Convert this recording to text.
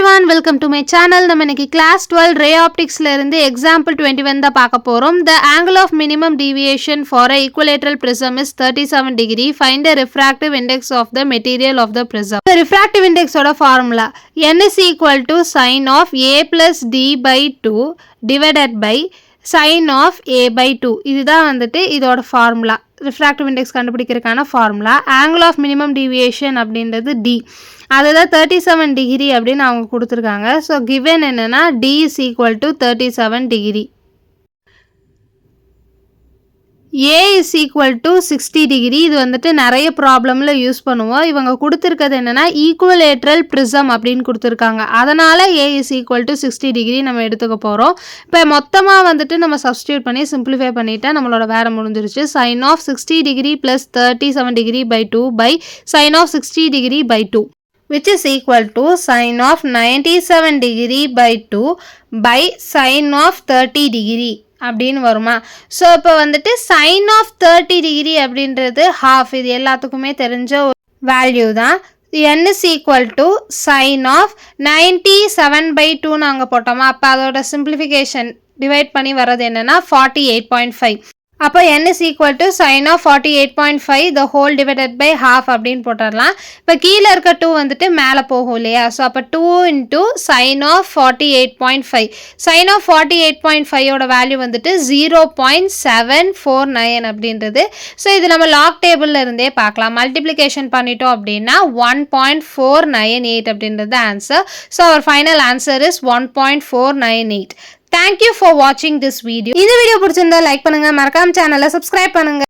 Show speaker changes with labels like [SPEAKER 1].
[SPEAKER 1] everyone, welcome to my channel. நம்ம இன்னைக்கு class 12 ray optics ல இருந்து example 21 தான் பார்க்க போறோம். The angle of minimum deviation for a equilateral prism is 37 degree. Find the refractive index of the material of the prism. The refractive index ஓட formula n is equal to sin of a plus d by 2 divided by sin of a by 2. இதுதான் வந்துட்டு இதோட formula. Refractive index கண்டுபிடிக்கிறதுக்கான formula. Angle of minimum deviation அப்படின்றது D, அதுதான் 37 degree அப்படின்னு அவங்க கொடுத்துருக்காங்க. ஸோ கிவன் என்னென்னா D is equal to 37 degree. A is equal to 60 degree. இது வந்துட்டு நிறைய ப்ராப்ளமில் யூஸ் பண்ணுவோம். இவங்க கொடுத்துருக்கிறது என்னென்னா ஈக்குவலேட்ரல் ப்ரிசம் அப்படின்னு கொடுத்துருக்காங்க. அதனால் A is equal to 60 degree நம்ம எடுத்துக்க போகிறோம். இப்போ மொத்தமாக வந்துட்டு நம்ம சப்ஸ்டியூட் பண்ணி சிம்பிளிஃபை பண்ணிவிட்டால் நம்மளோட வேலை முடிஞ்சிருச்சு. sin of 60 degree plus 37 degree by 2 by sin of 60 degree by 2 which is equal to sin of 97 degree by 2 by sin of 30 degree அப்படின்னு வருமா. ஸோ இப்போ வந்துட்டு sin of 30 டிகிரி அப்படின்றது ஹாஃப். இது எல்லாத்துக்குமே தெரிஞ்ச ஒரு வேல்யூ தான். n is equal to sin of 97 by 2 நாங்கள் போட்டோமா. அப்போ அதோட சிம்பிளிஃபிகேஷன் டிவைட் பண்ணி வர்றது என்னென்னா 48.5. அப்போ n is equal to sin of 48.5 the whole divided by half அப்படின்னு போட்டுடலாம். இப்போ கீழே இருக்க 2 வந்துட்டு மேலே போகும் இல்லையா. ஸோ அப்போ 2 into sin of 48.5. sin of 48.5ஓட value வந்துட்டு 0.749 அப்படின்றது. ஸோ இது நம்ம லாக் டேபிளில் இருந்தே பார்க்கலாம். மல்டிப்ளிகேஷன் பண்ணிட்டோம் அப்படின்னா 1.498 அப்படின்றது ஆன்சர். ஸோ அவர் final answer is 1.498. Thank you for watching this video. இந்த வீடியோ பிடிச்சிருந்தா லைக் பண்ணுங்க, மறக்காம சேனலை சப்ஸ்கிரைப் பண்ணுங்க.